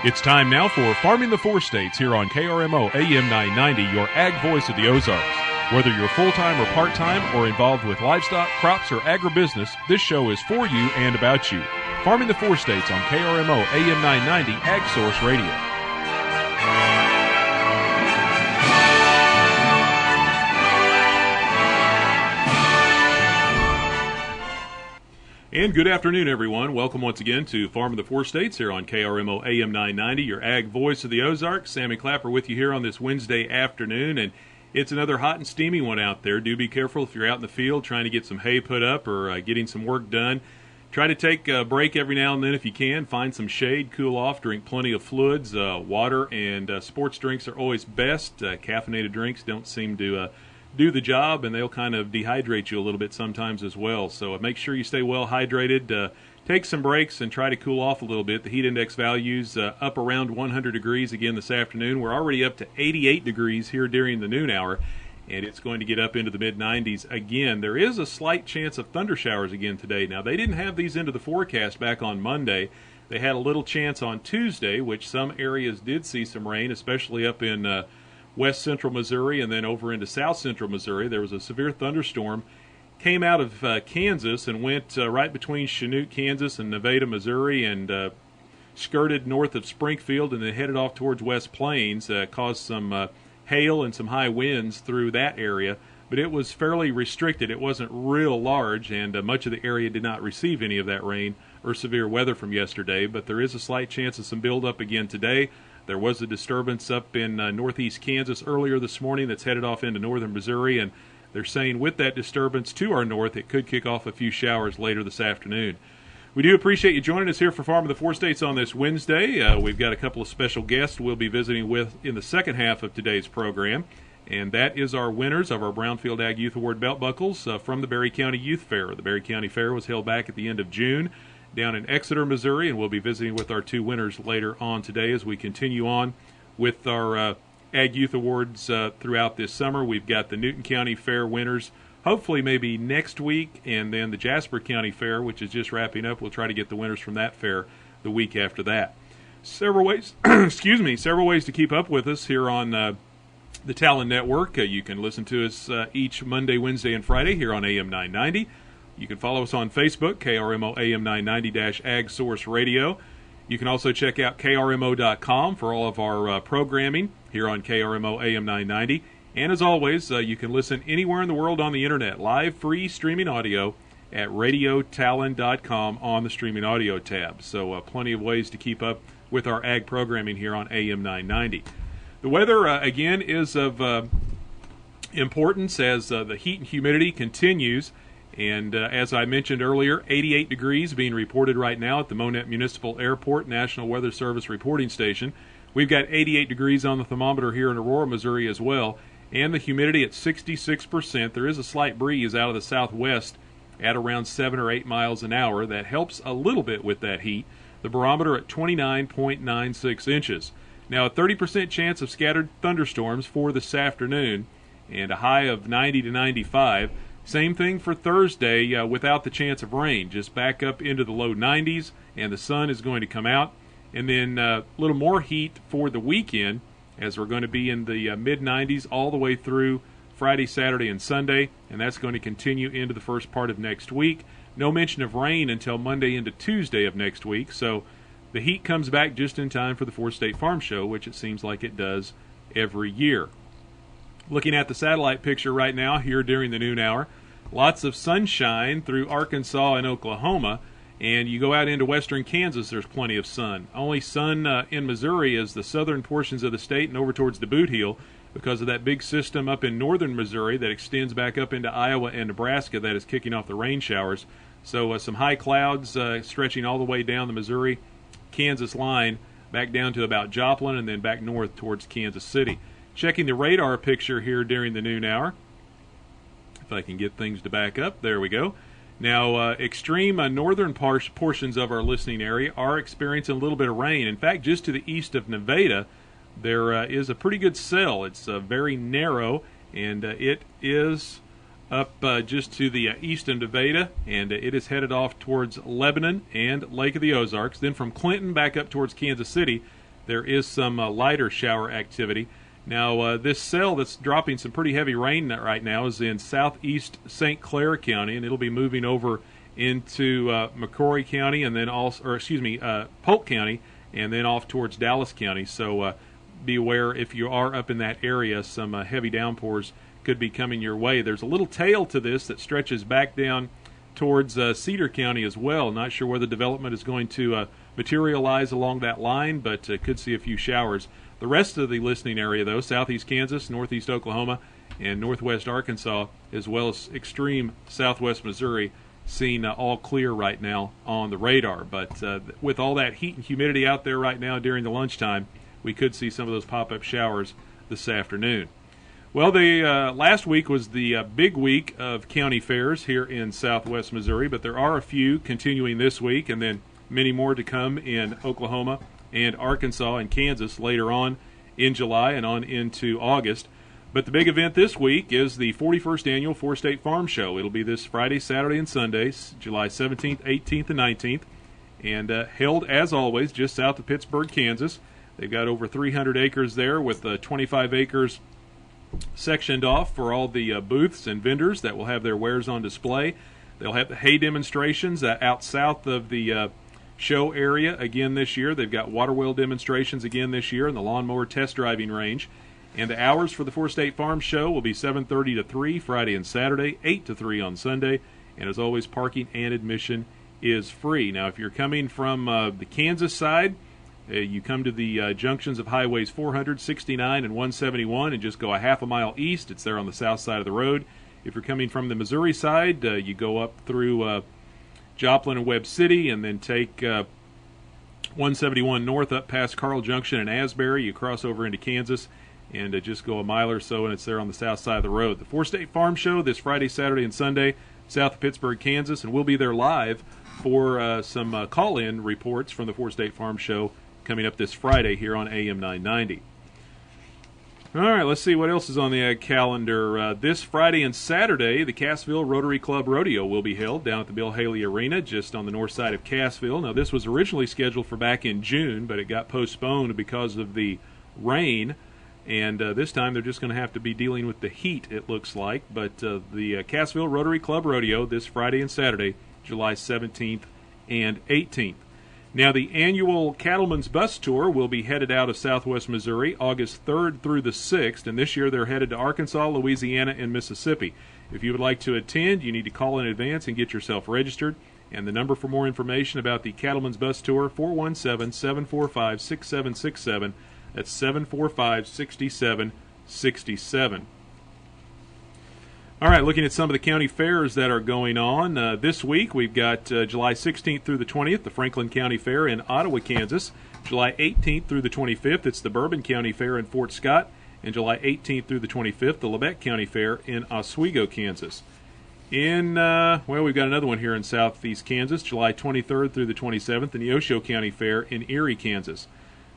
It's time now for Farming the Four States here on KRMO AM 990, your ag voice of the Ozarks. Whether you're full-time or part-time or involved with livestock, crops, or agribusiness, this show is for you and about you. Farming the Four States on KRMO AM 990 Ag Source Radio. And good afternoon, everyone. Welcome once again to Farming the Four States here on KRMO AM 990, your ag voice of the Ozarks. Sammy Clapper with you here on this Wednesday afternoon, and it's another hot and steamy one out there. Do be careful if you're out in the field trying to get some hay put up or getting some work done. Try to take a break every now and then if you can. Find some shade, cool off, drink plenty of fluids. Water and sports drinks are always best. Caffeinated drinks don't seem to do the job, and they'll kind of dehydrate you a little bit sometimes as well. So make sure you stay well hydrated. Take some breaks and try to cool off a little bit. The heat index values up around 100 degrees again this afternoon. We're already up to 88 degrees here during the noon hour, and it's going to get up into the mid-90s again. There is a slight chance of thunder showers again today. Now, they didn't have these into the forecast back on Monday. They had a little chance on Tuesday, which some areas did see some rain, especially up in west central Missouri and then over into south central Missouri. There was a severe thunderstorm, came out of Kansas and went right between Chanute, Kansas and Nevada, Missouri, and skirted north of Springfield and then headed off towards West Plains, caused some hail and some high winds through that area, but it was fairly restricted. It wasn't real large, and much of the area did not receive any of that rain or severe weather from yesterday, but there is a slight chance of some buildup again today. There was a disturbance up in northeast Kansas earlier this morning that's headed off into northern Missouri, and they're saying with that disturbance to our north, it could kick off a few showers later this afternoon. We do appreciate you joining us here for Farm of the Four States on this Wednesday. We've got a couple of special guests we'll be visiting with in the second half of today's program, and that is our winners of our Brownfield Ag Youth Award belt buckles from the Berry County Youth Fair. The Berry County Fair was held back at the end of June down in Exeter, Missouri, and we'll be visiting with our two winners later on today as we continue on with our Ag Youth Awards throughout this summer. We've got the Newton County Fair winners hopefully maybe next week, and then the Jasper County Fair, which is just wrapping up. We'll try to get the winners from that fair the week after that. Several ways, several ways to keep up with us here on the Talon Network. You can listen to us each Monday, Wednesday, and Friday here on AM 990. You can follow us on Facebook, KRMO AM 990-Ag Source Radio. You can also check out KRMO.com for all of our programming here on KRMO AM 990. And as always, you can listen anywhere in the world on the Internet, live free streaming audio at radiotalon.com on the streaming audio tab. So plenty of ways to keep up with our ag programming here on AM 990. The weather, again, is of importance as the heat and humidity continues. And as I mentioned earlier, 88 degrees being reported right now at the Monette Municipal Airport National Weather Service reporting station. We've got 88 degrees on the thermometer here in Aurora, Missouri as well, and the humidity at 66%. There is a slight breeze out of the southwest at around 7 or 8 miles an hour. That helps a little bit with that heat. The barometer at 29.96 inches. Now, a 30% chance of scattered thunderstorms for this afternoon and a high of 90 to 95. Same thing for Thursday without the chance of rain, just back up into the low 90s, and the sun is going to come out. And then a little more heat for the weekend, as we're going to be in the mid-90s all the way through Friday, Saturday, and Sunday, and that's going to continue into the first part of next week. No mention of rain until Monday into Tuesday of next week, so the heat comes back just in time for the Four State Farm Show, which it seems like it does every year. Looking at the satellite picture right now here during the noon hour, lots of sunshine through Arkansas and Oklahoma, and you go out into western Kansas, there's plenty of sun. Only sun in Missouri is the southern portions of the state and over towards the Boot Heel because of that big system up in northern Missouri that extends back up into Iowa and Nebraska that is kicking off the rain showers. So some high clouds stretching all the way down the Missouri-Kansas line back down to about Joplin and then back north towards Kansas City. Checking the radar picture here during the noon hour. If I can get things to back up. There we go. Now, extreme northern portions of our listening area are experiencing a little bit of rain. In fact, just to the east of Nevada, there is a pretty good cell. It's very narrow, and it is up just to the east of Nevada, and it is headed off towards Lebanon and Lake of the Ozarks. Then from Clinton back up towards Kansas City, there is some lighter shower activity. Now, this cell that's dropping some pretty heavy rain right now is in southeast St. Clair County, and it'll be moving over into McCrory County, and then Polk County, and then off towards Dallas County. So be aware if you are up in that area, some heavy downpours could be coming your way. There's a little tail to this that stretches back down towards Cedar County as well. Not sure where the development is going to materialize along that line, but could see a few showers. The rest of the listening area, though, southeast Kansas, northeast Oklahoma, and northwest Arkansas, as well as extreme southwest Missouri, seen all clear right now on the radar. But with all that heat and humidity out there right now during the lunchtime, we could see some of those pop-up showers this afternoon. Well, the last week was the big week of county fairs here in southwest Missouri, but there are a few continuing this week, and then many more to come in Oklahoma and Arkansas and Kansas later on in July and on into August. But the big event this week is the 41st Annual Four-State Farm Show. It'll be this Friday, Saturday, and Sunday, July 17th, 18th, and 19th, and held, as always, just south of Pittsburgh, Kansas. They've got over 300 acres there with 25 acres sectioned off for all the booths and vendors that will have their wares on display. They'll have the hay demonstrations out south of the show area again this year. They've got water wheel demonstrations again this year and the lawnmower test driving range. And the hours for the Four-State Farm Show will be 7:30 to 3 Friday and Saturday, 8 to 3 on Sunday. And as always, parking and admission is free. Now, if you're coming from the Kansas side, you come to the junctions of highways 400, 69, and 171 and just go a half a mile east. It's there on the south side of the road. If you're coming from the Missouri side, you go up through Joplin and Webb City and then take 171 north up past Carl Junction and Asbury. You cross over into Kansas and just go a mile or so, and it's there on the south side of the road. The Four-State Farm Show this Friday, Saturday, and Sunday, south of Pittsburgh, Kansas, and we'll be there live for some call-in reports from the Four-State Farm Show coming up this Friday here on AM 990. All right, let's see what else is on the ag calendar. This Friday and Saturday, the Cassville Rotary Club Rodeo will be held down at the Bill Haley Arena just on the north side of Cassville. Now, this was originally scheduled for back in June, but it got postponed because of the rain. And this time they're just going to have to be dealing with the heat, it looks like. But the Cassville Rotary Club Rodeo this Friday and Saturday, July 17th and 18th. Now, the annual Cattlemen's Bus Tour will be headed out of southwest Missouri August 3rd through the 6th, and this year they're headed to Arkansas, Louisiana, and Mississippi. If you would like to attend, you need to call in advance and get yourself registered. And the number for more information about the Cattlemen's Bus Tour, 417-745-6767. That's 745-6767. All right, looking at some of the county fairs that are going on. This week we've got July 16th through the 20th, the Franklin County Fair in Ottawa, Kansas. July 18th through the 25th, it's the Bourbon County Fair in Fort Scott. And July 18th through the 25th, the Lebec County Fair in Oswego, Kansas. We've got another one here in southeast Kansas, July 23rd through the 27th, the Neosho County Fair in Erie, Kansas.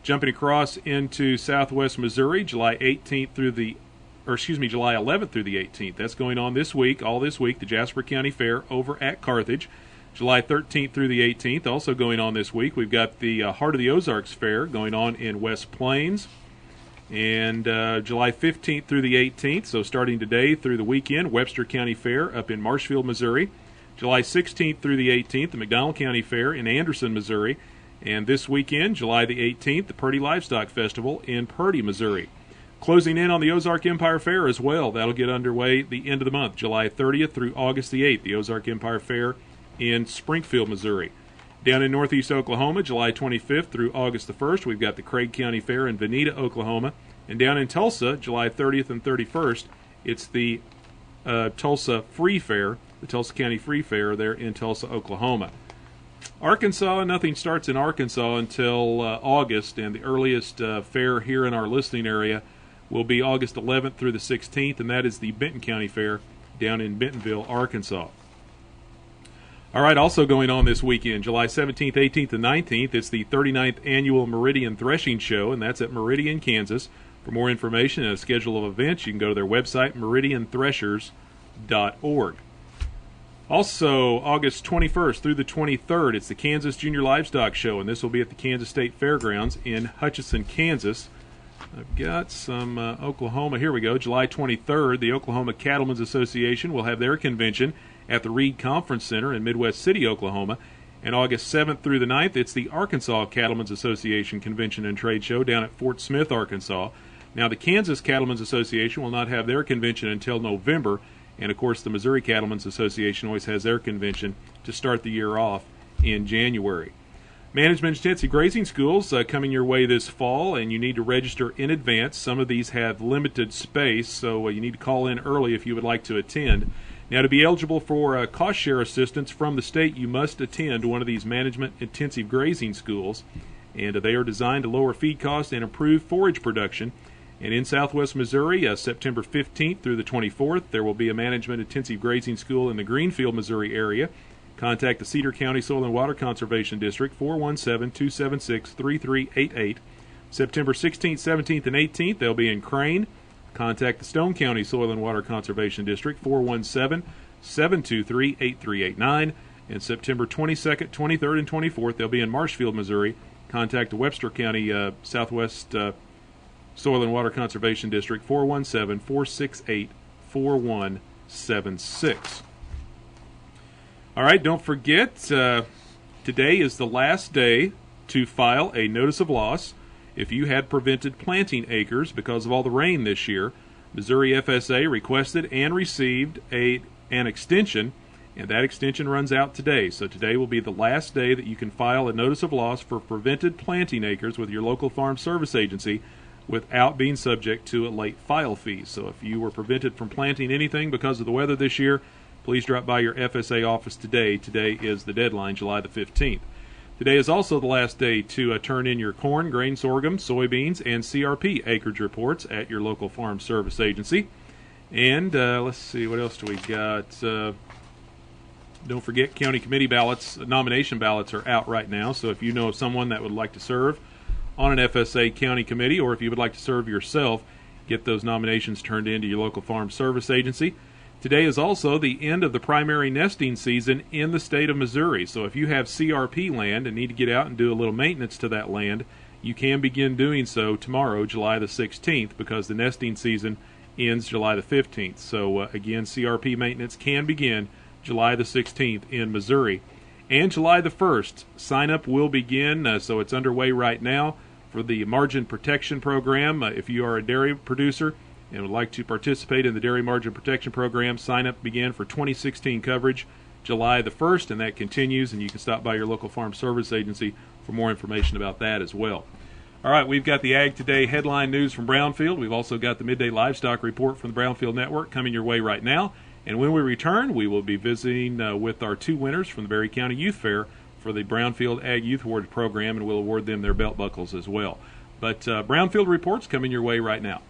Jumping across into southwest Missouri, July 11th through the 18th. That's going on this week, all this week, the Jasper County Fair over at Carthage. July 13th through the 18th, also going on this week, we've got the Heart of the Ozarks Fair going on in West Plains. And July 15th through the 18th, so starting today through the weekend, Webster County Fair up in Marshfield, Missouri. July 16th through the 18th, the McDonald County Fair in Anderson, Missouri. And this weekend, July the 18th, the Purdy Livestock Festival in Purdy, Missouri. Closing in on the Ozark Empire Fair as well. That'll get underway the end of the month, July 30th through August the 8th, the Ozark Empire Fair in Springfield, Missouri. Down in northeast Oklahoma, July 25th through August the 1st, we've got the Craig County Fair in Veneta, Oklahoma. And down in Tulsa, July 30th and 31st, it's the Tulsa Free Fair, the Tulsa County Free Fair there in Tulsa, Oklahoma. Arkansas, nothing starts in Arkansas until August, and the earliest fair here in our listening area will be August 11th through the 16th, and that is the Benton County Fair down in Bentonville, Arkansas. All right, also going on this weekend, July 17th, 18th, and 19th, it's the 39th Annual Meridian Threshing Show, and that's at Meridian, Kansas. For more information and a schedule of events, you can go to their website, meridianthreshers.org. Also, August 21st through the 23rd, it's the Kansas Junior Livestock Show, and this will be at the Kansas State Fairgrounds in Hutchinson, Kansas. I've got some Oklahoma. Here we go. July 23rd, the Oklahoma Cattlemen's Association will have their convention at the Reed Conference Center in Midwest City, Oklahoma. And August 7th through the 9th, it's the Arkansas Cattlemen's Association Convention and Trade Show down at Fort Smith, Arkansas. Now, the Kansas Cattlemen's Association will not have their convention until November. And, of course, the Missouri Cattlemen's Association always has their convention to start the year off in January. Management Intensive Grazing Schools coming your way this fall, and you need to register in advance. Some of these have limited space, so you need to call in early if you would like to attend. Now, to be eligible for cost share assistance from the state, you must attend one of these Management Intensive Grazing Schools, and they are designed to lower feed costs and improve forage production. And in southwest Missouri, September 15th through the 24th, there will be a Management Intensive Grazing School in the Greenfield, Missouri area. Contact the Cedar County Soil and Water Conservation District, 417-276-3388. September 16th, 17th, and 18th, they'll be in Crane. Contact the Stone County Soil and Water Conservation District, 417-723-8389. And September 22nd, 23rd, and 24th, they'll be in Marshfield, Missouri. Contact the Webster County Southwest Soil and Water Conservation District, 417-468-4176. All right, don't forget, today is the last day to file a notice of loss if you had prevented planting acres because of all the rain this year. Missouri FSA requested and received an extension, and that extension runs out today. So today will be the last day that you can file a notice of loss for prevented planting acres with your local farm service agency without being subject to a late file fee. So if you were prevented from planting anything because of the weather this year, please drop by your FSA office today. Today is the deadline, July the 15th. Today is also the last day to turn in your corn, grain, sorghum, soybeans, and CRP acreage reports at your local farm service agency. And let's see, what else do we got? Don't forget, county committee ballots, nomination ballots are out right now. So if you know of someone that would like to serve on an FSA county committee, or if you would like to serve yourself, get those nominations turned in to your local farm service agency. Today is also the end of the primary nesting season in the state of Missouri. So if you have CRP land and need to get out and do a little maintenance to that land, you can begin doing so tomorrow, July the 16th, because the nesting season ends July the 15th. So again, CRP maintenance can begin July the 16th in Missouri. And July the 1st, sign-up will begin, so it's underway right now for the Margin Protection Program. If you are a dairy producer and would like to participate in the Dairy Margin Protection Program, sign-up began for 2016 coverage July the 1st, and that continues, and you can stop by your local farm service agency for more information about that as well. All right, we've got the Ag Today headline news from Brownfield. We've also got the Midday Livestock Report from the Brownfield Network coming your way right now. And when we return, we will be visiting with our two winners from the Berry County Youth Fair for the Brownfield Ag Youth Award Program, and we'll award them their belt buckles as well. But Brownfield Report's coming your way right now.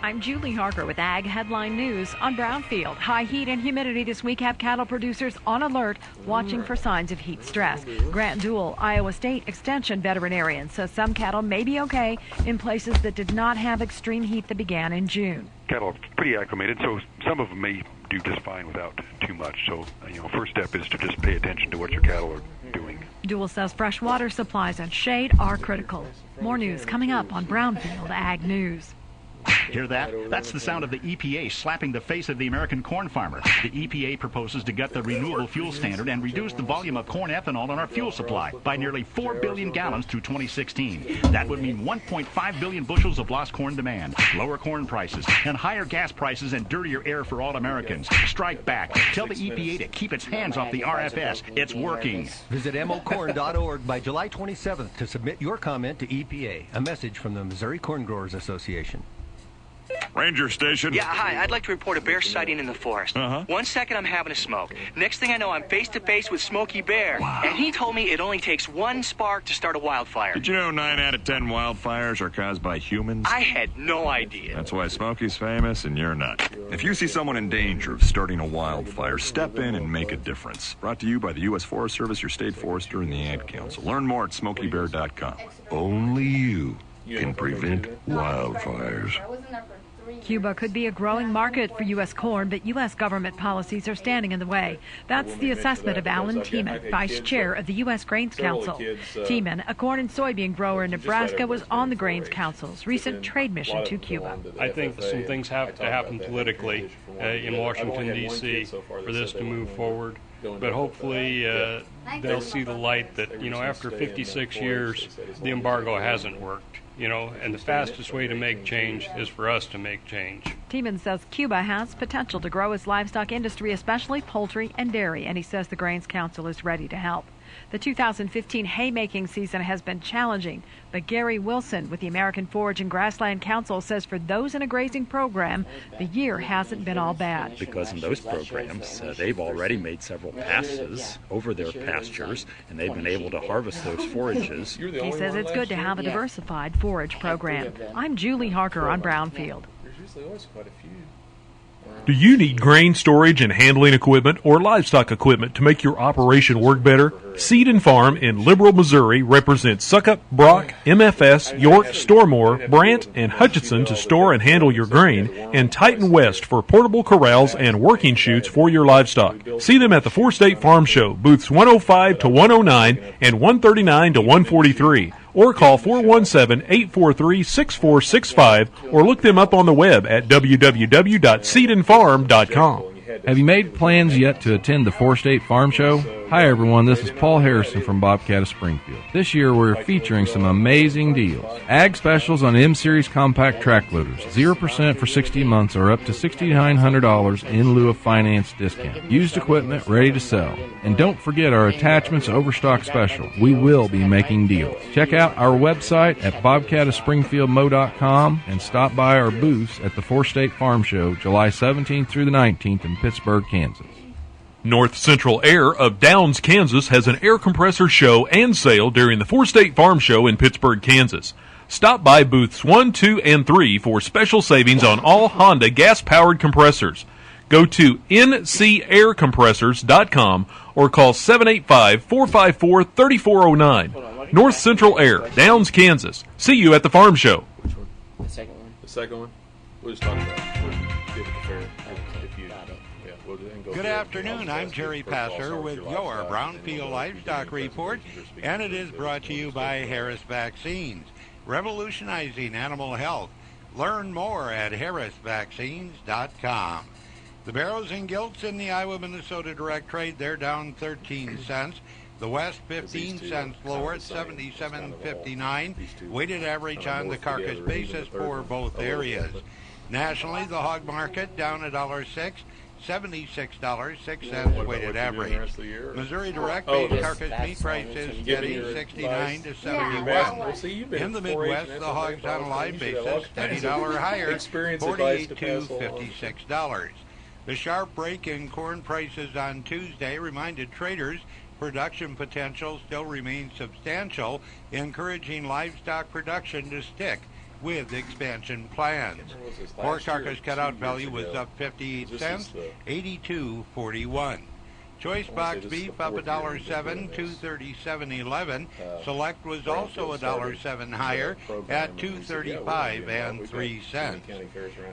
I'm Julie Harker with Ag Headline News on Brownfield. High heat and humidity this week have cattle producers on alert, watching for signs of heat stress. Grant Duell, Iowa State Extension veterinarian, says some cattle may be okay in places that did not have extreme heat that began in June. Cattle are pretty acclimated, so some of them may do just fine without too much. So, first step is to just pay attention to what your cattle are doing. Duell says fresh water supplies and shade are critical. More news coming up on Brownfield Ag News. Hear that? That's the sound of the EPA slapping the face of the American corn farmer. The EPA proposes to gut the renewable fuel standard and reduce the volume of corn ethanol in our fuel supply by nearly 4 billion gallons through 2016. That would mean 1.5 billion bushels of lost corn demand, lower corn prices, and higher gas prices and dirtier air for all Americans. Strike back. Tell the EPA to keep its hands off the RFS. It's working. Visit mocorn.org by July 27th to submit your comment to EPA. A message from the Missouri Corn Growers Association. Ranger Station. Yeah, hi. I'd like to report a bear sighting in the forest. 1 second, I'm having a smoke. Next thing I know, I'm face-to-face with Smokey Bear. Wow. And he told me it only takes one spark to start a wildfire. Did you know 9 out of 10 wildfires are caused by humans? I had no idea. That's why Smokey's famous and you're not. If you see someone in danger of starting a wildfire, step in and make a difference. Brought to you by the U.S. Forest Service, your state forester, and the Ad Council. Learn more at SmokeyBear.com. Only you can prevent wildfires. I wasn't there for 3 Cuba could be a growing market for U.S. corn, but U.S. government policies are standing in the way. That's the assessment of Alan Tiemann, vice chair of the U.S. Grains Council. Tiemann, a corn and soybean grower in Nebraska, was on the Grains Council's recent trade mission to Cuba. I think some things have to happen politically in Washington, D.C. for this to move forward. But hopefully they'll see the light that, after 56 years, the embargo hasn't worked. And the fastest way to make change is for us to make change. Tiemann says Cuba has potential to grow its livestock industry, especially poultry and dairy, and he says the Grains Council is ready to help. The 2015 haymaking season has been challenging, but Gary Wilson with the American Forage and Grassland Council says for those in a grazing program, the year hasn't been all bad. Because in those programs, they've already made several passes over their pastures, and they've been able to harvest those forages. He says it's good to have a diversified forage program. I'm Julie Harker on Brownfield. There's usually always quite a few. Do you need grain storage and handling equipment or livestock equipment to make your operation work better? Seed and Farm in Liberal, Missouri represents Suckup, Brock, MFS, York, Stormore, Brant, and Hutchinson to store and handle your grain, and Titan West for portable corrals and working chutes for your livestock. See them at the Four State Farm Show, booths 105 to 109 and 139 to 143. Or call 417-843-6465 or look them up on the web at www.seedandfarm.com. Have you made plans yet to attend the Four State Farm Show? Hi everyone, this is Paul Harrison from Bobcat of Springfield. This year we're featuring some amazing deals. Ag specials on M-Series compact track loaders, 0% for 60 months or up to $6,900 in lieu of finance discount. Used equipment ready to sell. And don't forget our attachments overstock special. We will be making deals. Check out our website at bobcatofspringfieldmo.com and stop by our booths at the Four State Farm Show July 17th through the 19th in Pittsburgh, Kansas. North Central Air of Downs, Kansas has an air compressor show and sale during the Four State Farm Show in Pittsburgh, Kansas. Stop by booths 1, 2, and 3 for special savings on all Honda gas-powered compressors. Go to ncaircompressors.com or call 785-454-3409. North Central Air, Downs, Kansas. See you at the farm show. Which one? The second one? The second one? We'll just talk about it. Good afternoon. I'm Jerry Passer with your Brownfield Livestock Report, and it is brought to you by Harris Vaccines, revolutionizing animal health. Learn more at harrisvaccines.com. The barrows and gilts in the Iowa-Minnesota direct trade, they're down 13 cents. The West 15 cents lower at 77.59. Weighted average on the carcass basis for both areas. Nationally, the hog market down $1.06. $76.06 weighted average. Missouri direct base carcass meat price is steady, 69 to 71. In the Midwest, the hogs on a live basis, $30 higher, 48 to $56. The sharp break in corn prices on Tuesday reminded traders production potential still remains substantial, encouraging livestock production to stick with expansion plans. Pork carcass cutout value was up 58 cents, 82.41. Choice box beef up $1.07, $237.11. Select was also $1.07 higher at $235 and 3 cents.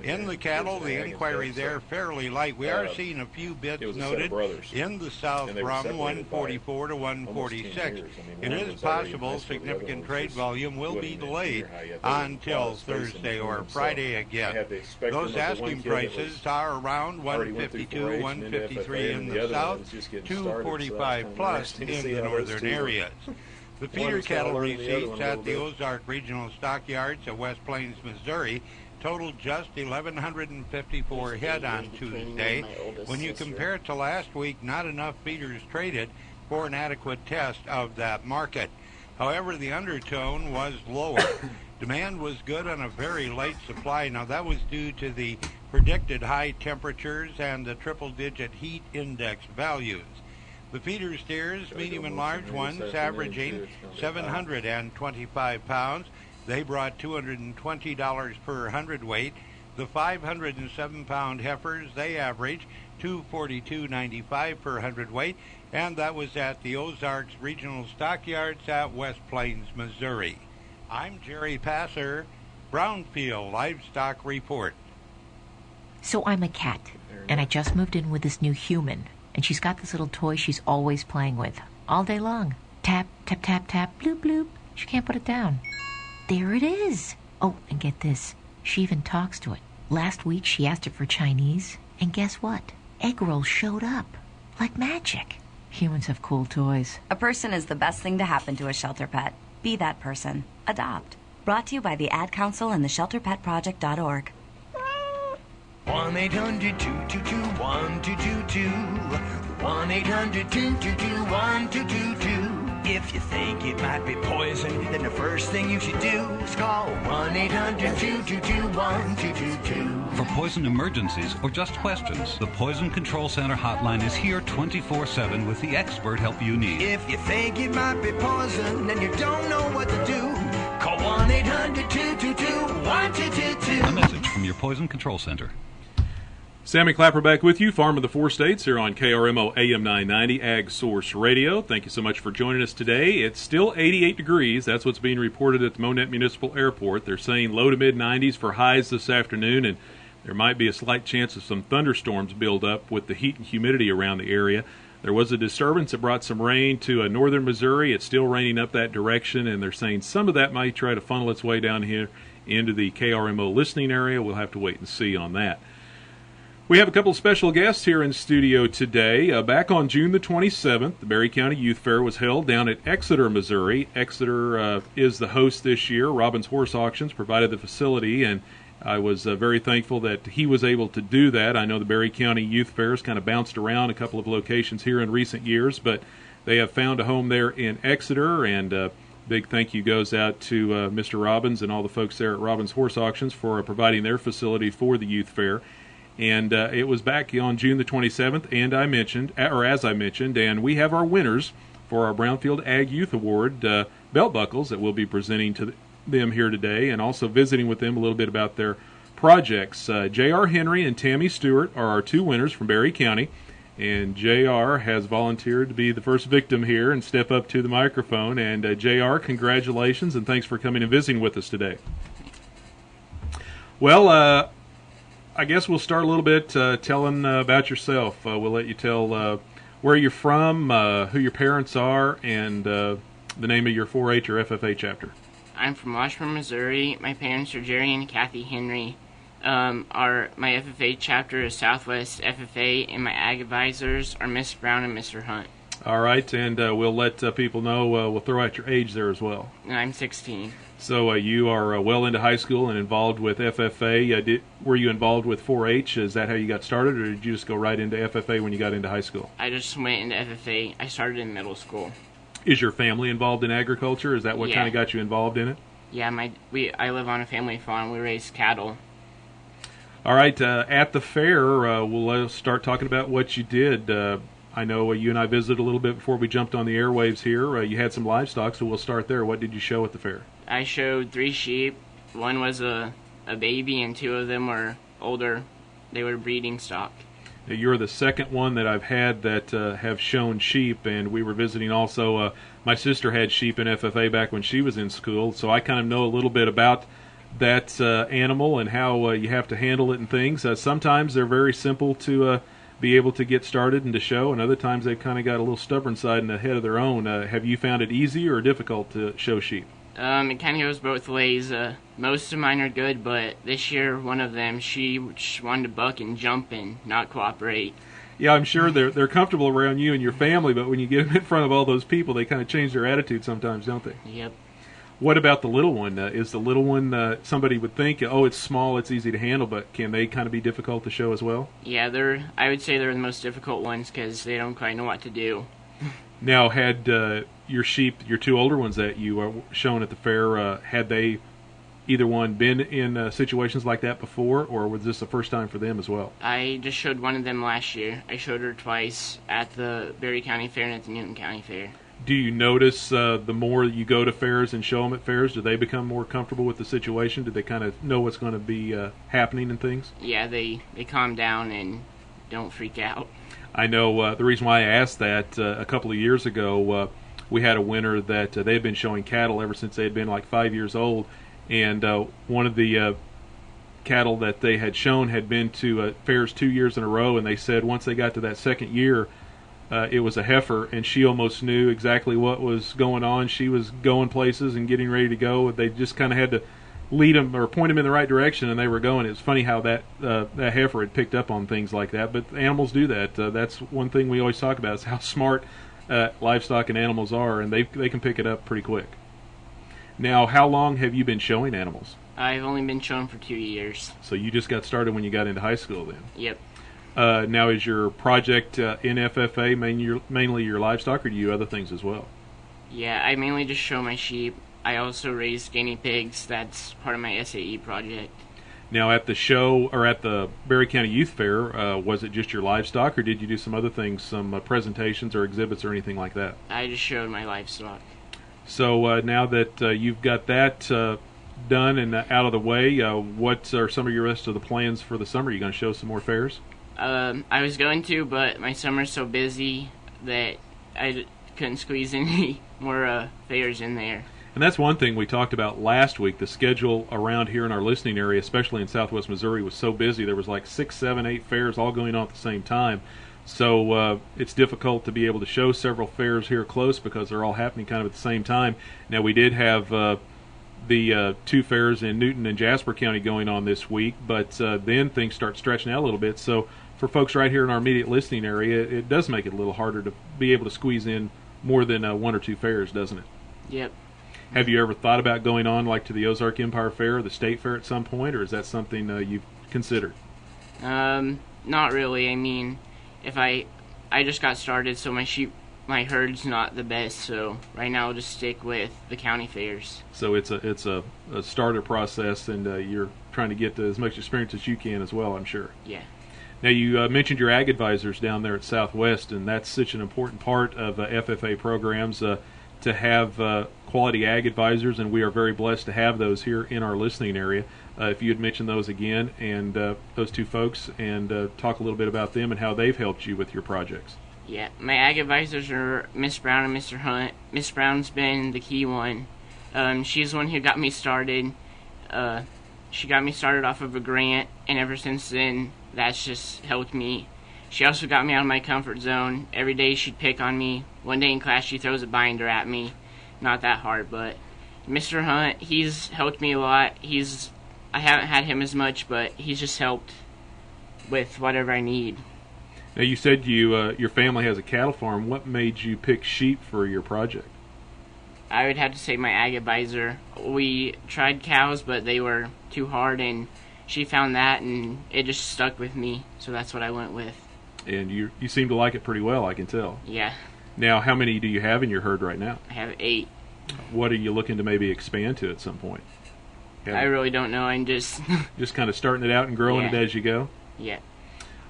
In the cattle, the inquiry there fairly light. We are seeing a few bids noted in the South from 144 to 146. It is possible significant trade volume will be delayed until Thursday or Friday again. Those asking prices are around 152, 153 in the South, 245 plus in the northern areas. The feeder cattle receipts at the Ozark Regional Stockyards at West Plains, Missouri, totaled just 1,154 head on Tuesday. When you compare it to last week, not enough feeders traded for an adequate test of that market. However, the undertone was lower. Demand was good on a very light supply. Now, that was due to the predicted high temperatures and the triple-digit heat index values. The feeder steers, medium and large ones, averaging 725 pounds. They brought $220 per hundredweight. The 507-pound heifers, they average $242.95 per hundredweight, and that was at the Ozarks Regional Stockyards at West Plains, Missouri. I'm Jerry Passer, Brownfield Livestock Report. So I'm a cat, and I just moved in with this new human, and she's got this little toy she's always playing with, all day long. Tap, tap, tap, tap, bloop, bloop. She can't put it down. There it is. Oh, and get this. She even talks to it. Last week she asked it for Chinese, and guess what? Egg rolls showed up. Like magic. Humans have cool toys. A person is the best thing to happen to a shelter pet. Be that person. Adopt. Brought to you by the Ad Council and the ShelterPetProject.org. 1-800-222-1222. 1-800-222-1222. If you think it might be poison, then the first thing you should do is call 1-800-222-1222. For poison emergencies or just questions, the Poison Control Center hotline is here 24/7 with the expert help you need. If you think it might be poison and you don't know what to do, call 1-800-222-1222. A message from your Poison Control Center. Sammy Clapper back with you, Farm of the Four States here on KRMO AM 990 Ag Source Radio. Thank you so much for joining us today. It's still 88 degrees. That's what's being reported at the Monette Municipal Airport. They're saying low to mid-90s for highs this afternoon, and there might be a slight chance of some thunderstorms build up with the heat and humidity around the area. There was a disturbance that brought some rain to northern Missouri. It's still raining up that direction, and they're saying some of that might try to funnel its way down here into the KRMO listening area. We'll have to wait and see on that. We have a couple of special guests here in studio today. Back on June the 27th, the Berry County Youth Fair was held down at Exeter, Missouri. Exeter is the host this year. Robbins Horse Auctions provided the facility, and I was very thankful that he was able to do that. I know the Berry County Youth Fair has kind of bounced around a couple of locations here in recent years, but they have found a home there in Exeter, and big thank you goes out to Mr. Robbins and all the folks there at Robbins Horse Auctions for providing their facility for the Youth Fair. And it was back on June the 27th, and as I mentioned, and we have our winners for our Brownfield Ag Youth Award belt buckles that we'll be presenting to them here today, and also visiting with them a little bit about their projects. J.R. Henry and Tammy Stewart are our two winners from Berry County, and J.R. has volunteered to be the first victim here and step up to the microphone. And J.R., congratulations, and thanks for coming and visiting with us today. Well, I guess we'll start a little bit telling about yourself. We'll let you tell where you're from, who your parents are, and the name of your 4-H or FFA chapter. I'm from Washburn, Missouri. My parents are Jerry and Kathy Henry. My FFA chapter is Southwest FFA, and my ag advisors are Miss Brown and Mr. Hunt. All right, and we'll let people know. We'll throw out your age there as well. I'm 16. So you are well into high school and involved with FFA. Were you involved with 4-H? Is that how you got started, or did you just go right into FFA when you got into high school? I just went into FFA. I started in middle school. Is your family involved in agriculture? Is that what kind of got you involved in it? Yeah, I live on a family farm. We raise cattle. All right, at the fair, we'll start talking about what you did. I know you and I visited a little bit before we jumped on the airwaves here. You had some livestock, so we'll start there. What did you show at the fair? I showed 3 sheep. One was a baby, and 2 of them were older. They were breeding stock. You're the second one that I've had that have shown sheep, and we were visiting also. My sister had sheep in FFA back when she was in school, so I kind of know a little bit about that animal and how you have to handle it and things. Sometimes they're very simple to be able to get started and to show, and other times they've kind of got a little stubborn side and a head of their own. Have you found it easy or difficult to show sheep? It kind of goes both ways. Most of mine are good, but this year one of them, she wanted to buck and jump and not cooperate. Yeah, I'm sure they're comfortable around you and your family, but when you get them in front of all those people, they kind of change their attitude sometimes, don't they? Yep. What about the little one? Is the little one, somebody would think, oh, it's small, it's easy to handle, but can they kind of be difficult to show as well? Yeah, I would say they're the most difficult ones because they don't quite know what to do. Now, had your sheep, your 2 older ones that you were shown at the fair, had they either one been in situations like that before, or was this the first time for them as well? I just showed one of them last year. I showed her twice at the Berry County Fair and at the Newton County Fair. Do you notice the more you go to fairs and show them at fairs, do they become more comfortable with the situation? Do they kind of know what's going to be happening and things? Yeah, they calm down and don't freak out. I know the reason why I asked that, a couple of years ago, we had a winner that they had been showing cattle ever since they had been like 5 years old, and one of the cattle that they had shown had been to fairs 2 years in a row, and they said once they got to that second year, it was a heifer, and she almost knew exactly what was going on. She was going places and getting ready to go. They just kind of had to lead them or point them in the right direction, and they were going. It's funny how that heifer had picked up on things like that, but animals do that. That's one thing we always talk about is how smart livestock and animals are, and they can pick it up pretty quick. Now, how long have you been showing animals? I've only been shown for 2 years. So you just got started when you got into high school then? Yep. Now, is your project in FFA mainly your livestock, or do you do other things as well? Yeah, I mainly just show my sheep. I also raise guinea pigs. That's part of my SAE project. Now, at the show, or at the Berry County Youth Fair, was it just your livestock, or did you do some other things, some presentations or exhibits or anything like that? I just showed my livestock. So now that you've got that done and out of the way, what are some of your rest of the plans for the summer? Are you going to show some more fairs? I was going to, but my summer's so busy that I couldn't squeeze any more fairs in there. And that's one thing we talked about last week. The schedule around here in our listening area, especially in southwest Missouri, was so busy. There was like 6, 7, 8 fairs all going on at the same time. So it's difficult to be able to show several fairs here close because they're all happening kind of at the same time. Now, we did have the 2 fairs in Newton and Jasper County going on this week, but then things start stretching out a little bit. So for folks right here in our immediate listening area, it does make it a little harder to be able to squeeze in more than 1 or 2 fairs, doesn't it? Yep. Have you ever thought about going on like to the Ozark Empire Fair or the State Fair at some point, or is that something you've considered? Not really. I mean, if I just got started, so my herd's not the best, so right now I'll just stick with the county fairs. So it's a starter process, and you're trying to get as much experience as you can as well, I'm sure. Yeah. Now, you mentioned your ag advisors down there at Southwest, and that's such an important part of FFA programs to have quality ag advisors, and we are very blessed to have those here in our listening area. If you'd mention those again, and those 2 folks, and talk a little bit about them and how they've helped you with your projects. Yeah, my ag advisors are Miss Brown and Mr. Hunt. Miss Brown's been the key one. She's the one who got me started. She got me started off of a grant, and ever since then, that's just helped me. She also got me out of my comfort zone. Every day she'd pick on me. One day in class she throws a binder at me. Not that hard, but Mr. Hunt, he's helped me a lot. I haven't had him as much, but he's just helped with whatever I need. Now, you said your family has a cattle farm. What made you pick sheep for your project? I would have to say my ag advisor. We tried cows, but they were too hard, and she found that, and it just stuck with me, so that's what I went with. And you seem to like it pretty well, I can tell. Yeah. Now, how many do you have in your herd right now? I have 8. What are you looking to maybe expand to at some point? I really don't know. I'm just... just kind of starting it out and growing it as you go? Yeah.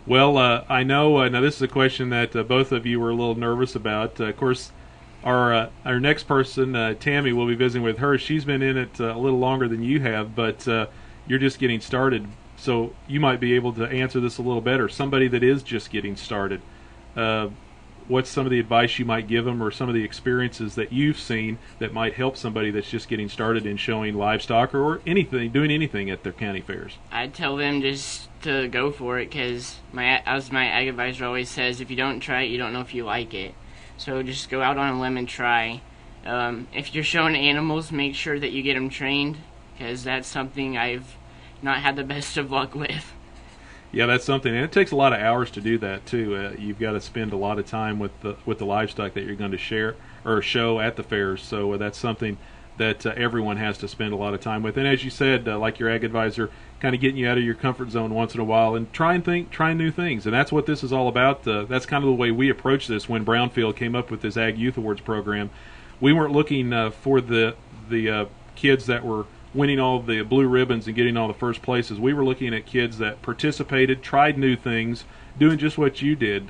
Well, I know, now this is a question that both of you were a little nervous about. Of course, our next person, Tammy, we'll be visiting with her. She's been in it a little longer than you have, but you're just getting started. So you might be able to answer this a little better. Somebody that is just getting started, what's some of the advice you might give them, or some of the experiences that you've seen that might help somebody that's just getting started in showing livestock or anything, doing anything at their county fairs? I'd tell them just to go for it, because as my ag advisor always says, if you don't try it, you don't know if you like it. So just go out on a limb and try. If you're showing animals, make sure that you get them trained, because that's something I've not had the best of luck with. Yeah, that's something, and it takes a lot of hours to do that too. You've got to spend a lot of time with the livestock that you're going to share or show at the fairs. So that's something that everyone has to spend a lot of time with. And as you said, like your ag advisor, kind of getting you out of your comfort zone once in a while and try new things. And that's what this is all about. That's kind of the way we approach this. When Brownfield came up with this Ag Youth Awards program, we weren't looking for the kids that were winning all the blue ribbons and getting all the first places. We were looking at kids that participated, tried new things, doing just what you did,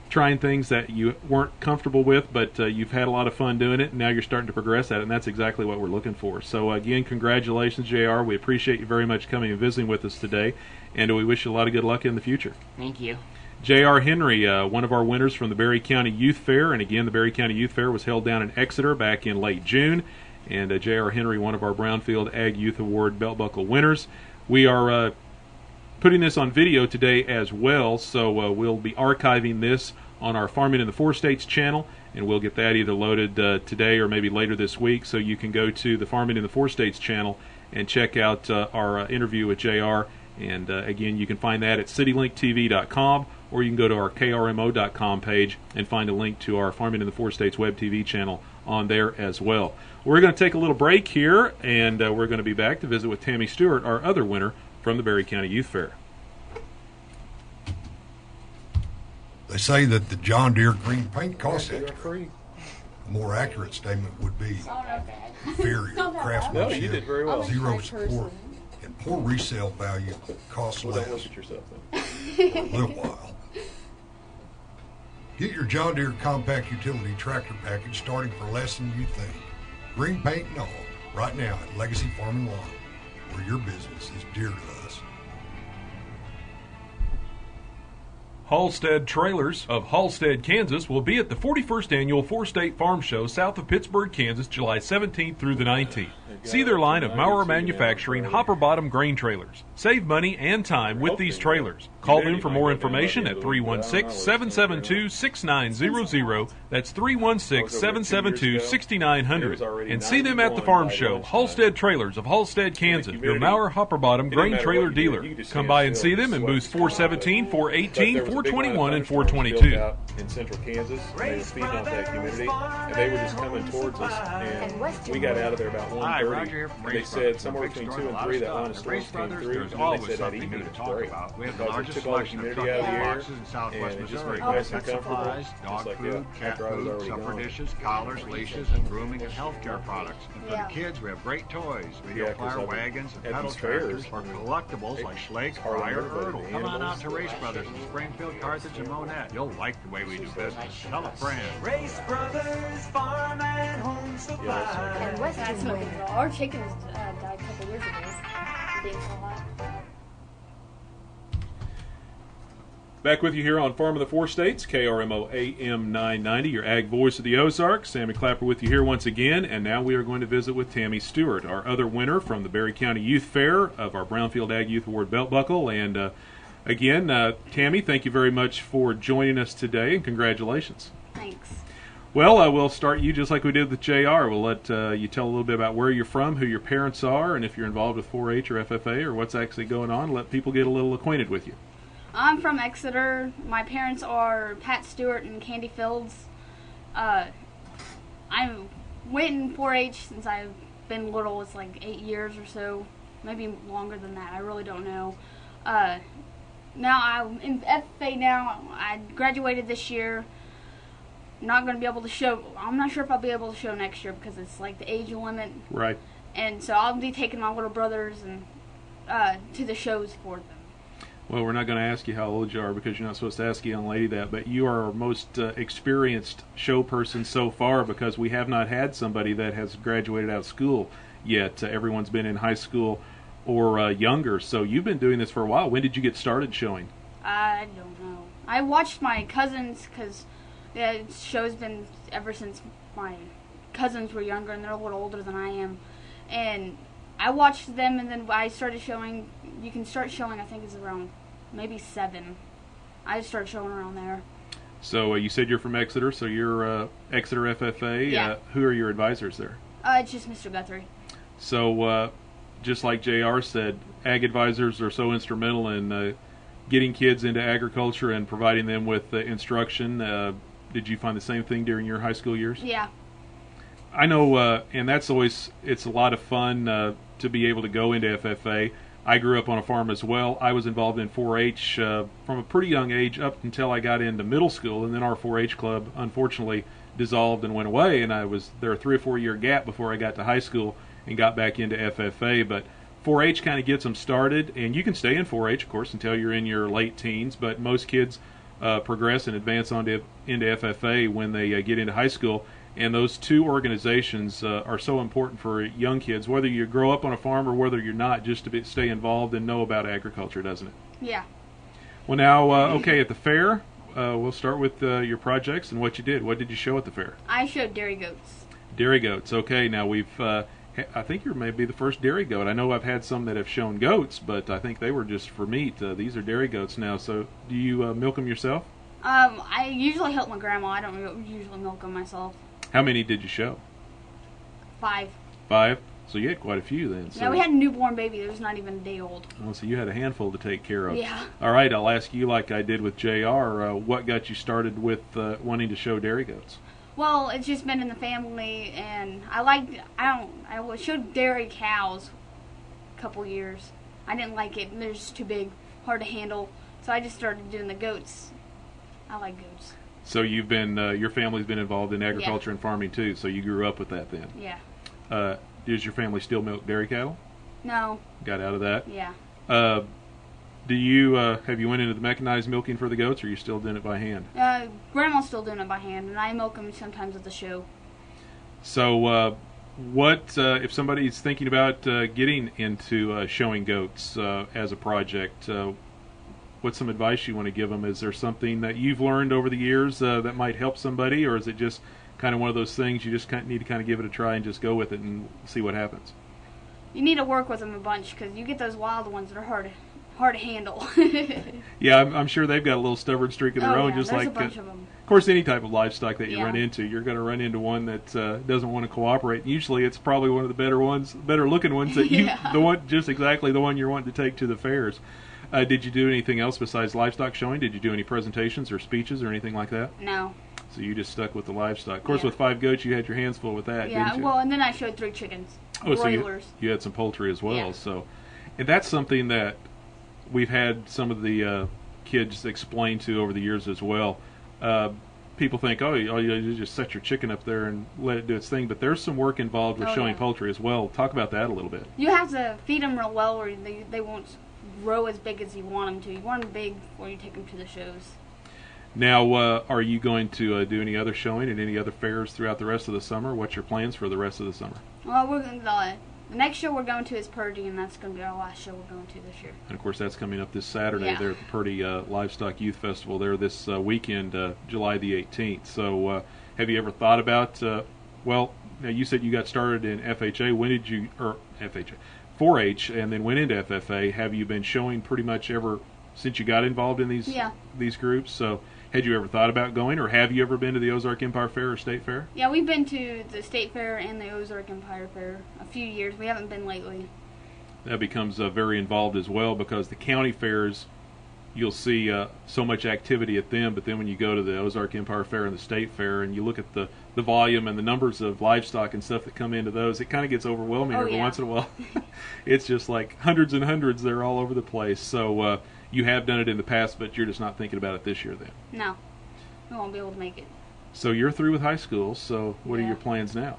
trying things that you weren't comfortable with, but you've had a lot of fun doing it, and now you're starting to progress at it, and that's exactly what we're looking for. So again, congratulations, JR. We appreciate you very much coming and visiting with us today, and we wish you a lot of good luck in the future. Thank you. J.R. Henry, one of our winners from the Berry County Youth Fair, and again, the Berry County Youth Fair was held down in Exeter back in late June. And J.R. Henry, one of our Brownfield Ag Youth Award belt buckle winners. We are putting this on video today as well, so we'll be archiving this on our Farming in the Four States channel, and we'll get that either loaded today or maybe later this week, so you can go to the Farming in the Four States channel and check out our interview with JR. And again, you can find that at citylinktv.com, or you can go to our KRMO.com page and find a link to our Farming in the Four States web TV channel on there as well. We're going to take a little break here, and we're going to be back to visit with Tammy Stewart, our other winner from the Berry County Youth Fair. They say that the John Deere green paint costs extra. A more accurate statement would be inferior craftsmanship, zero support, and poor resale value costs less for a little while. Get your John Deere compact utility tractor package starting for less than you think. Green paint and all, right now at Legacy Farm and Lawn, where your business is dear to us. Halstead Trailers of Halstead, Kansas will be at the 41st Annual Four-State Farm Show south of Pittsburgh, Kansas, July 17th through the 19th. See their line of Maurer Manufacturing hopper-bottom grain trailers. Save money and time with these trailers. Call them for more information at 316-772-6900. That's 316-772-6900. And see them at the farm show. Halstead Trailers of Halstead, Kansas, your Maurer hopper-bottom grain trailer dealer. Come by and see them in booths 417, 418, 421, and 422. In central Kansas, they were feeding off that humidity, and they were just coming towards us, and we got out of there about 1:30. They said somewhere between 2 and 3 that line of storms came through, and they said that evening was great because it took all the humidity out of the air, and it just made it nice and comfortable. Dog food, cat food, supper dishes, collars, leashes, and grooming and healthcare products. And for the kids, we have great toys, radio flyer wagons, and pedal tractors, or collectibles like Schlake, Fryer, Erdl. Come on out to Race Brothers in Springfield, Carthage, and Monette. You'll like the way we do business. Tell a friend. Race Brothers Farm and Home Supply. And Western Wing. Our chickens died a couple years ago. Being so hot. Back with you here on Farm of the Four States, KRMO AM 990, your ag voice of the Ozarks. Sammy Clapper with you here once again, and now we are going to visit with Tammy Stewart, our other winner from the Berry County Youth Fair of our Brownfield Ag Youth Award belt buckle. And again, Tammy, thank you very much for joining us today, and congratulations. Thanks. Well, we'll start you just like we did with JR. We'll let you tell a little bit about where you're from, who your parents are, and if you're involved with 4-H or FFA or what's actually going on. Let people get a little acquainted with you. I'm from Exeter. My parents are Pat Stewart and Candy Fields. I went in 4-H since I've been little. It's like 8 years or so, maybe longer than that. I really don't know. Now I'm in FFA now. I graduated this year. Not going to be able to show. I'm not sure if I'll be able to show next year because it's like the age limit. Right. And so I'll be taking my little brothers and to the shows for them. Well, we're not going to ask you how old you are because you're not supposed to ask a young lady that, but you are our most experienced show person so far because we have not had somebody that has graduated out of school yet. Everyone's been in high school or younger, so you've been doing this for a while. When did you get started showing? I don't know. I watched my cousins because the show's been ever since my cousins were younger, and they're a little older than I am. And I watched them, and then I started showing. You can start showing, I think, is around maybe 7. I started showing around there. So you said you're from Exeter, so you're Exeter FFA. Yeah. Who are your advisors there? It's just Mr. Guthrie. So just like JR said, ag advisors are so instrumental in getting kids into agriculture and providing them with instruction. Did you find the same thing during your high school years? Yeah. I know, and that's always, it's a lot of fun to be able to go into FFA. I grew up on a farm as well. I was involved in 4-H from a pretty young age up until I got into middle school, and then our 4-H club unfortunately dissolved and went away, and I was there a 3 or 4 year gap before I got to high school and got back into FFA. But 4-H kind of gets them started, and you can stay in 4-H, of course, until you're in your late teens, but most kids progress and advance into FFA when they get into high school. And those two organizations are so important for young kids, whether you grow up on a farm or whether you're not, just to stay involved and know about agriculture, doesn't it? Yeah. Well, now, okay, at the fair, we'll start with your projects and what you did. What did you show at the fair? I showed dairy goats. Dairy goats. Okay, now we've I think you're maybe the first dairy goat. I know I've had some that have shown goats, but I think they were just for meat. These are dairy goats now. So do you milk them yourself? I usually help my grandma. I don't usually milk them myself. How many did you show? 5. 5? So you had quite a few then. So. Yeah, we had a newborn baby that was not even a day old. Oh, so you had a handful to take care of. Yeah. All right, I'll ask you like I did with JR. What got you started with wanting to show dairy goats? Well, it's just been in the family, and I showed dairy cows a couple years. I didn't like it. They're just too big, hard to handle. So I just started doing the goats. I like goats. So you've been, your family's been involved in agriculture and farming too, so you grew up with that then? Yeah. Does your family still milk dairy cattle? No. Got out of that? Yeah. Do you, have you went into the mechanized milking for the goats, or are you still doing it by hand? Grandma's still doing it by hand, and I milk them sometimes at the show. So, what, if somebody's thinking about getting into showing goats as a project, what's some advice you want to give them? Is there something that you've learned over the years that might help somebody, or is it just kind of one of those things you just need to kind of give it a try and just go with it and see what happens? You need to work with them a bunch, because you get those wild ones that are hard to handle. Yeah, I'm sure they've got a little stubborn streak of their own, just like, a bunch of them. Of course, any type of livestock that you run into, you're going to run into one that doesn't want to cooperate. Usually, it's probably one of the better looking ones that just exactly the one you're wanting to take to the fairs. Did you do anything else besides livestock showing? Did you do any presentations or speeches or anything like that? No. So you just stuck with the livestock. Of course, with 5 goats, you had your hands full with that, didn't you? Well, and then I showed 3 chickens. Oh, broilers. So you had some poultry as well. So, and that's something that we've had some of the kids explain to over the years as well. People think, oh, you just set your chicken up there and let it do its thing, but there's some work involved with showing poultry as well. Talk about that a little bit. You have to feed them real well, or they won't grow as big as you want them to. You want them big before you take them to the shows. Now, are you going to do any other showing at any other fairs throughout the rest of the summer? What's your plans for the rest of the summer? Well, the next show we're going to is Purdy, and that's going to be our last show we're going to this year. And, of course, that's coming up this Saturday there at the Purdy Livestock Youth Festival there this weekend, July the 18th. So have you ever thought about, well, now you said you got started in FHA. When did you, or FHA, 4-H, and then went into FFA. Have you been showing pretty much ever since you got involved in these groups? So had you ever thought about going, or have you ever been to the Ozark Empire Fair or State Fair? Yeah, we've been to the State Fair and the Ozark Empire Fair a few years. We haven't been lately. That becomes very involved as well, because the county fairs, you'll see so much activity at them, but then when you go to the Ozark Empire Fair and the State Fair and you look at the volume and the numbers of livestock and stuff that come into those, it kind of gets overwhelming every once in a while. It's just like hundreds and hundreds. They're all over the place. So you have done it in the past, but you're just not thinking about it this year then? No. We won't be able to make it. So you're through with high school, so what are your plans now?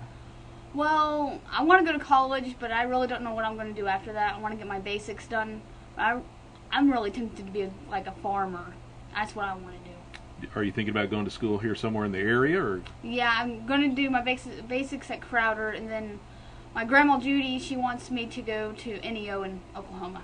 Well, I want to go to college, but I really don't know what I'm going to do after that. I want to get my basics done. I'm really tempted to be like a farmer. That's what I want to do. Are you thinking about going to school here somewhere in the area, or? Yeah, I'm going to do my basics at Crowder, and then my grandma Judy, she wants me to go to NEO in Oklahoma.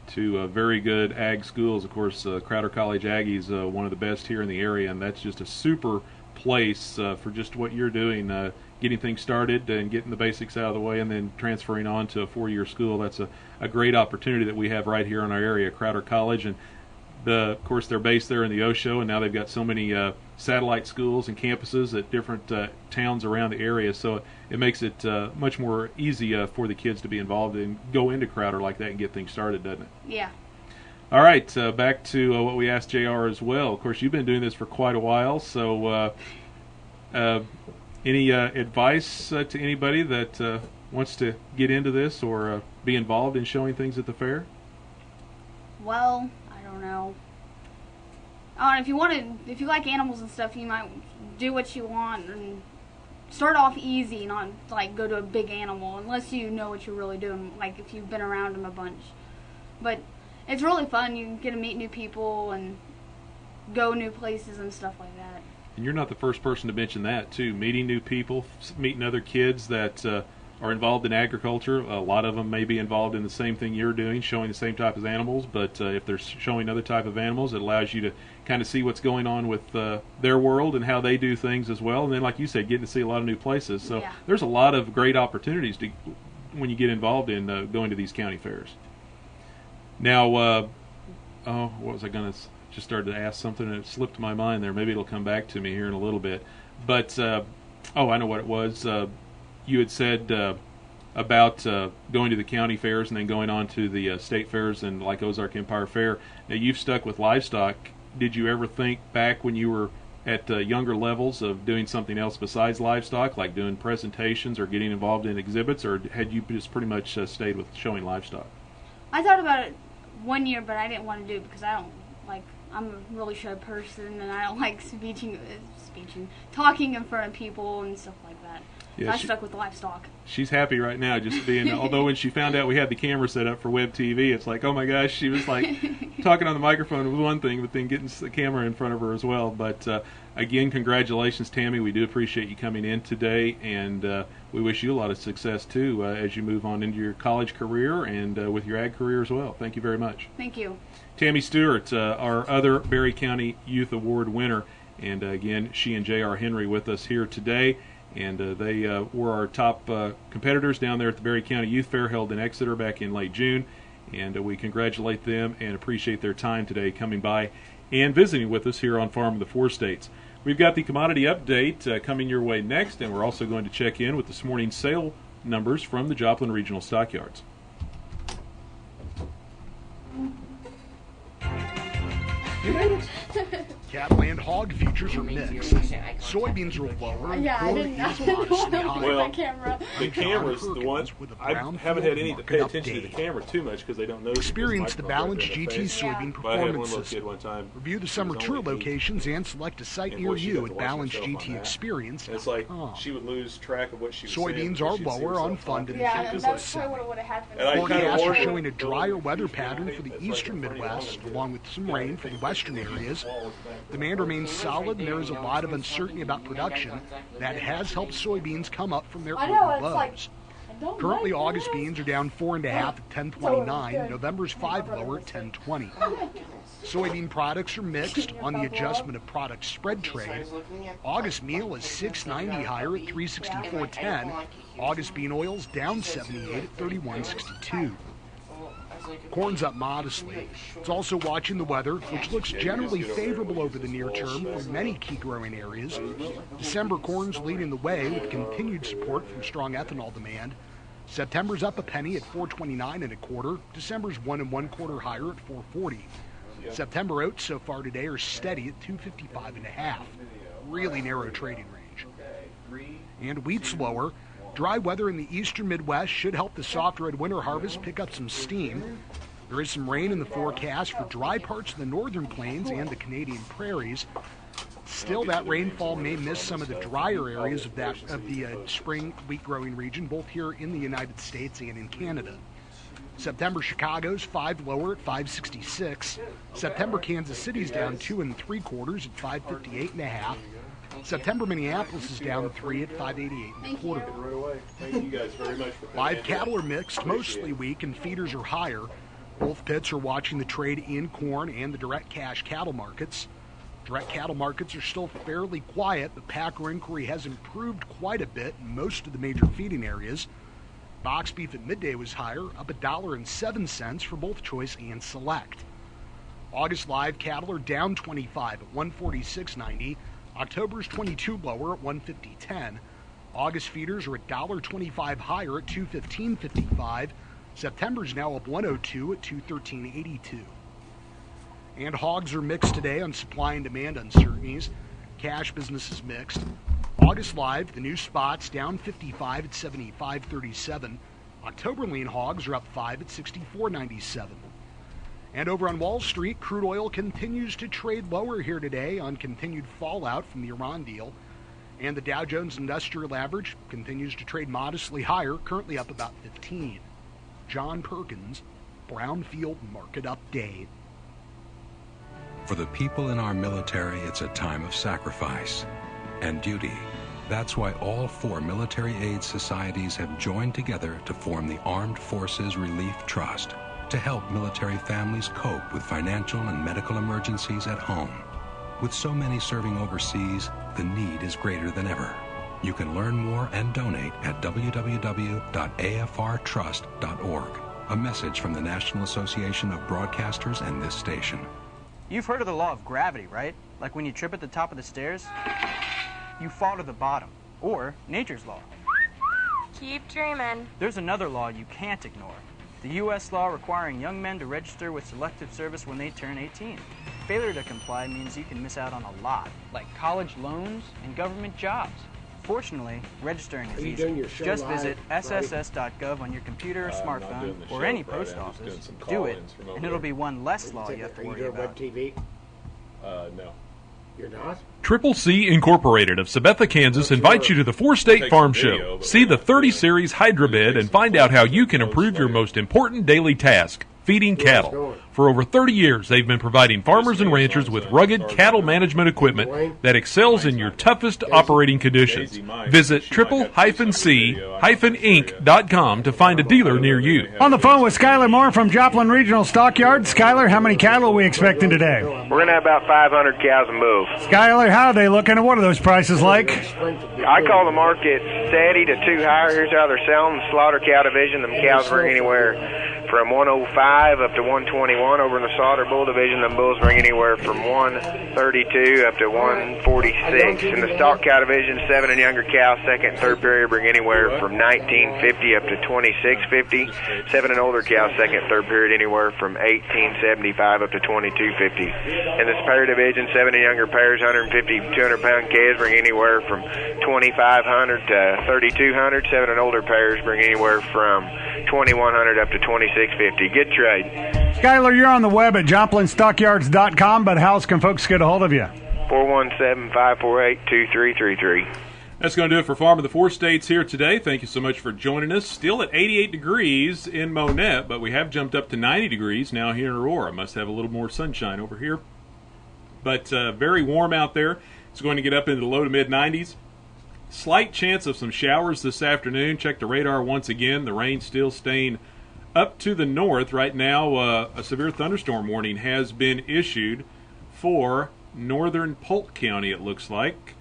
To very good ag schools. Of course, Crowder College Aggie's one of the best here in the area, and that's just a super place for just what you're doing, getting things started and getting the basics out of the way, and then transferring on to a 4-year school. That's a great opportunity that we have right here in our area, Crowder College. And of course, they're based there in the Osho, and now they've got so many satellite schools and campuses at different towns around the area, so it makes it much more easy for the kids to be involved and go into Crowder like that and get things started, doesn't it? Yeah. All right, back to what we asked JR as well. Of course, you've been doing this for quite a while, so any advice to anybody that wants to get into this or be involved in showing things at the fair? Well, I don't know. If you like animals and stuff, you might do what you want and start off easy, not like go to a big animal unless you know what you're really doing. Like if you've been around them a bunch, but it's really fun. You get to meet new people and go new places and stuff like that. And you're not the first person to mention that too. Meeting new people, meeting other kids that are involved in agriculture. A lot of them may be involved in the same thing you're doing, showing the same type of animals, but if they're showing other type of animals, it allows you to kind of see what's going on with their world and how they do things as well. And then, like you said, getting to see a lot of new places. So there's a lot of great opportunities to when you get involved in going to these county fairs. Now, what was I going to just started to ask something and it slipped my mind there. Maybe it'll come back to me here in a little bit. But I know what it was. You had said about going to the county fairs and then going on to the state fairs and like Ozark Empire Fair. Now, you've stuck with livestock. Did you ever think back when you were at younger levels of doing something else besides livestock, like doing presentations or getting involved in exhibits, or had you just pretty much stayed with showing livestock? I thought about it 1 year, but I didn't want to do it because I'm a really shy person and I don't like talking in front of people and stuff like that. Yeah, so I stuck with livestock. She's happy right now just being, although when she found out we had the camera set up for web TV, it's like, oh my gosh, she was like talking on the microphone was one thing, but then getting the camera in front of her as well. But again, congratulations, Tammy. We do appreciate you coming in today, and we wish you a lot of success too as you move on into your college career and with your ag career as well. Thank you very much. Thank you. Tammy Stewart, our other Berry County Youth Award winner, and again, she and J.R. Henry with us here today. And they were our top competitors down there at the Berry County Youth Fair held in Exeter back in late June. And we congratulate them and appreciate their time today coming by and visiting with us here on Farm of the Four States. We've got the commodity update coming your way next, and we're also going to check in with this morning's sale numbers from the Joplin Regional Stockyards. Cattle and hog futures are mixed. Soybeans are lower. Yeah, I didn't know Well, the camera. The camera's the one. I haven't had any to pay attention to the camera too much because they don't know. Experience the balanced GT soybean performance system. One time. Review the summer tour locations and select a site near you at Balanced GT Experience. It's like she would lose track of what she was saying. Soybeans are lower on fund in the that's probably what would have happened. Forecasts are showing a drier weather pattern for the eastern Midwest, along with some rain for the western areas. Demand remains solid, and there is a lot of uncertainty about production that has helped soybeans come up from their early lows. Currently, August beans are down 4.5 at 10.29. November's 5 lower at 10.20. Soybean products are mixed on the adjustment of product spread trade. August meal is 6.90 higher at 364.10. August bean oils down 78 at 31.62. Corn's up modestly. It's also watching the weather, which looks generally favorable over the near term for many key growing areas. December corn's leading the way with continued support from strong ethanol demand. September's up a penny at 4.29 1/4. December's 1 1/4 higher at 4.40. September oats so far today are steady at 2.55 1/2. Really narrow trading range. And wheat's lower. Dry weather in the eastern Midwest should help the soft red winter harvest pick up some steam. There is some rain in the forecast for dry parts of the northern plains and the Canadian prairies. Still, that rainfall may miss some of the drier areas of the spring wheat growing region, both here in the United States and in Canada. September Chicago's 5 lower at 5.66. September Kansas City's down 2 3/4 at 5.58 1/2. September Minneapolis is down 3 at 5.88 1/4. Thank you guys very much for Live cattle are mixed, mostly weak, and feeders are higher. Both pits are watching the trade in corn and the direct cash cattle markets. Direct cattle markets are still fairly quiet, but packer inquiry has improved quite a bit in most of the major feeding areas. Box beef at midday was higher, up $1.07 for both choice and select. August live cattle are down 25 at 146.90. October's 22 lower at 150.10. August feeders are $1.25 higher at 215.55. September's now up 102 at 213.82. And hogs are mixed today on supply and demand uncertainties. Cash business is mixed. August live, the new spots down 55 at 75.37. October lean hogs are up 5 at 64.97. And over on Wall Street, crude oil continues to trade lower here today on continued fallout from the Iran deal. And the Dow Jones Industrial Average continues to trade modestly higher, currently up about 15. John Perkins, Brownfield Market Update. For the people in our military, it's a time of sacrifice and duty. That's why all 4 military aid societies have joined together to form the Armed Forces Relief Trust, to help military families cope with financial and medical emergencies at home. With so many serving overseas, the need is greater than ever. You can learn more and donate at www.afrtrust.org. A message from the National Association of Broadcasters and this station. You've heard of the law of gravity, right? Like when you trip at the top of the stairs, you fall to the bottom. Or nature's law. Keep dreaming. There's another law you can't ignore. The U.S. law requiring young men to register with Selective Service when they turn 18. Failure to comply means you can miss out on a lot, like college loans and government jobs. Fortunately, registering is easy. Just visit sss.gov on your computer or smartphone or any post office. Do it, and it'll be one less law you have to worry about. No. You're not? Triple C Incorporated of Sabetha, Kansas invites you to the 4-State Farm Show. See the 30 Series Hydra Bed and find out how you can improve your most important daily task, feeding cattle. For over 30 years, they've been providing farmers and ranchers with rugged cattle management equipment that excels in your toughest operating conditions. Visit triple-c-inc.com to find a dealer near you. On the phone with Skylar Moore from Joplin Regional Stockyards. Skylar, how many cattle are we expecting today? We're going to have about 500 cows and bulls. Skylar, how are they looking and what are those prices like? I call the market steady to too high. Here's how they're selling. The slaughter cow division, them cows bring anywhere from 105 up to 121. Over in the slaughter bull division, them bulls bring anywhere from 132 up to 146. In the stock cow division, 7 and younger cows, second and third period, bring anywhere from 1950 up to 2650. 7 and older cows, second and third period, anywhere from 1875 up to 2250. In the spare division, 7 and younger pairs, 150 200 pound calves, bring anywhere from 2500 to 3200. 7 and older pairs bring anywhere from 2100 up to 2650. Good trade. Skylar, you're on the web at JoplinStockyards.com, but how else can folks get a hold of you? 417-548-2333. That's going to do it for Farm of the Four States here today. Thank you so much for joining us. Still at 88 degrees in Monette, but we have jumped up to 90 degrees now here in Aurora. Must have a little more sunshine over here. But very warm out there. It's going to get up into the low to mid-90s. Slight chance of some showers this afternoon. Check the radar once again. The rain still staying up to the north. Right now, a severe thunderstorm warning has been issued for northern Polk County, it looks like.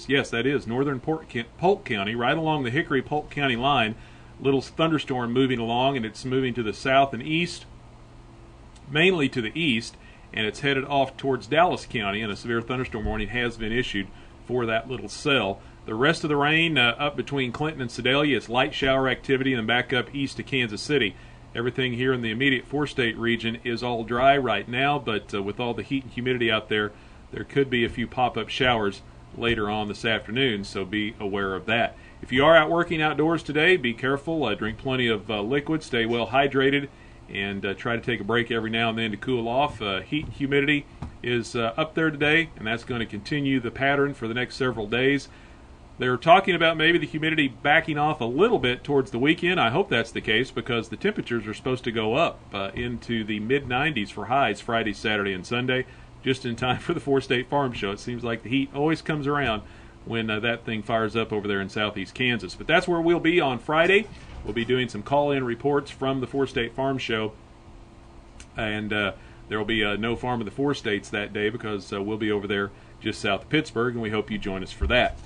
Yes, that is northern Polk County, right along the Hickory-Polk County line. Little thunderstorm moving along, and it's moving to the south and east, mainly to the east, and it's headed off towards Dallas County, and a severe thunderstorm warning has been issued for that little cell. The rest of the rain up between Clinton and Sedalia, it's light shower activity, and back up east to Kansas City. Everything here in the immediate four-state region is all dry right now, but with all the heat and humidity out there, there could be a few pop-up showers later on this afternoon, so be aware of that. If you are out working outdoors today, be careful. Drink plenty of liquid, stay well hydrated, and try to take a break every now and then to cool off. Heat and humidity is up there today, and that's going to continue the pattern for the next several days. They're talking about maybe the humidity backing off a little bit towards the weekend. I hope that's the case because the temperatures are supposed to go up into the mid-90s for highs Friday, Saturday, and Sunday, just in time for the Four-State Farm Show. It seems like the heat always comes around when that thing fires up over there in southeast Kansas. But that's where we'll be on Friday. We'll be doing some call-in reports from the Four-State Farm Show, and there will be no Farm of the Four States that day because we'll be over there just south of Pittsburgh, and we hope you join us for that.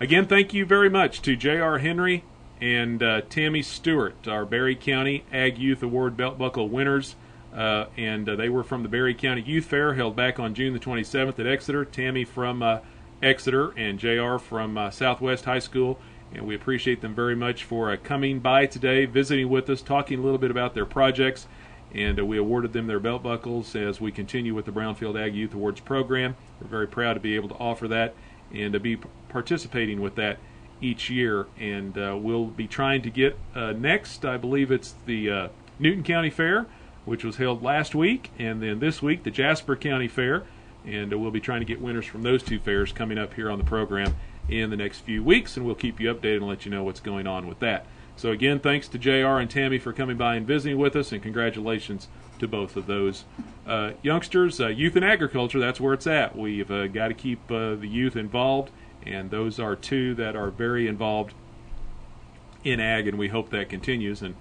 Again, thank you very much to J.R. Henry and Tammy Stewart, our Berry County Ag Youth Award Belt Buckle winners. And they were from the Berry County Youth Fair held back on June the 27th at Exeter. Tammy from Exeter and J.R. from Southwest High School. And we appreciate them very much for coming by today, visiting with us, talking a little bit about their projects. And we awarded them their belt buckles as we continue with the Brownfield Ag Youth Awards program. We're very proud to be able to offer that and to be participating with that each year. And we'll be trying to get next, I believe it's the Newton County Fair, which was held last week, and then this week the Jasper County Fair. And we'll be trying to get winners from those two fairs coming up here on the program in the next few weeks, and we'll keep you updated and let you know what's going on with that. So again, thanks to JR and Tammy for coming by and visiting with us, and congratulations to both of those youngsters. Youth in agriculture, that's where it's at. We've got to keep the youth involved, and those are two that are very involved in ag, and we hope that continues. And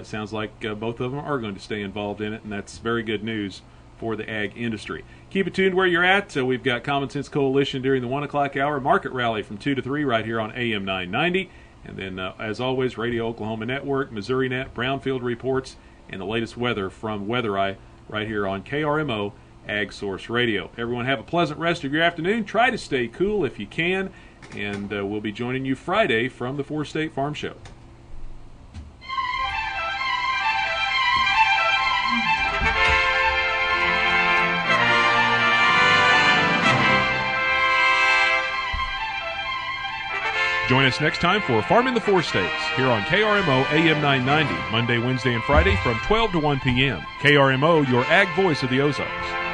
sounds like both of them are going to stay involved in it, and that's very good news for the ag industry. Keep it tuned where you're at. We've got Common Sense Coalition during the 1 o'clock hour, Market Rally from 2 to 3 right here on AM 990. And then, as always, Radio Oklahoma Network, Missouri Net, Brownfield Reports, and the latest weather from Weather Eye right here on KRMO Ag Source Radio. Everyone have a pleasant rest of your afternoon. Try to stay cool if you can. And we'll be joining you Friday from the 4-State Farm Show. Join us next time for Farming the Four States here on KRMO AM 990, Monday, Wednesday, and Friday from 12 to 1 p.m. KRMO, your ag voice of the Ozarks.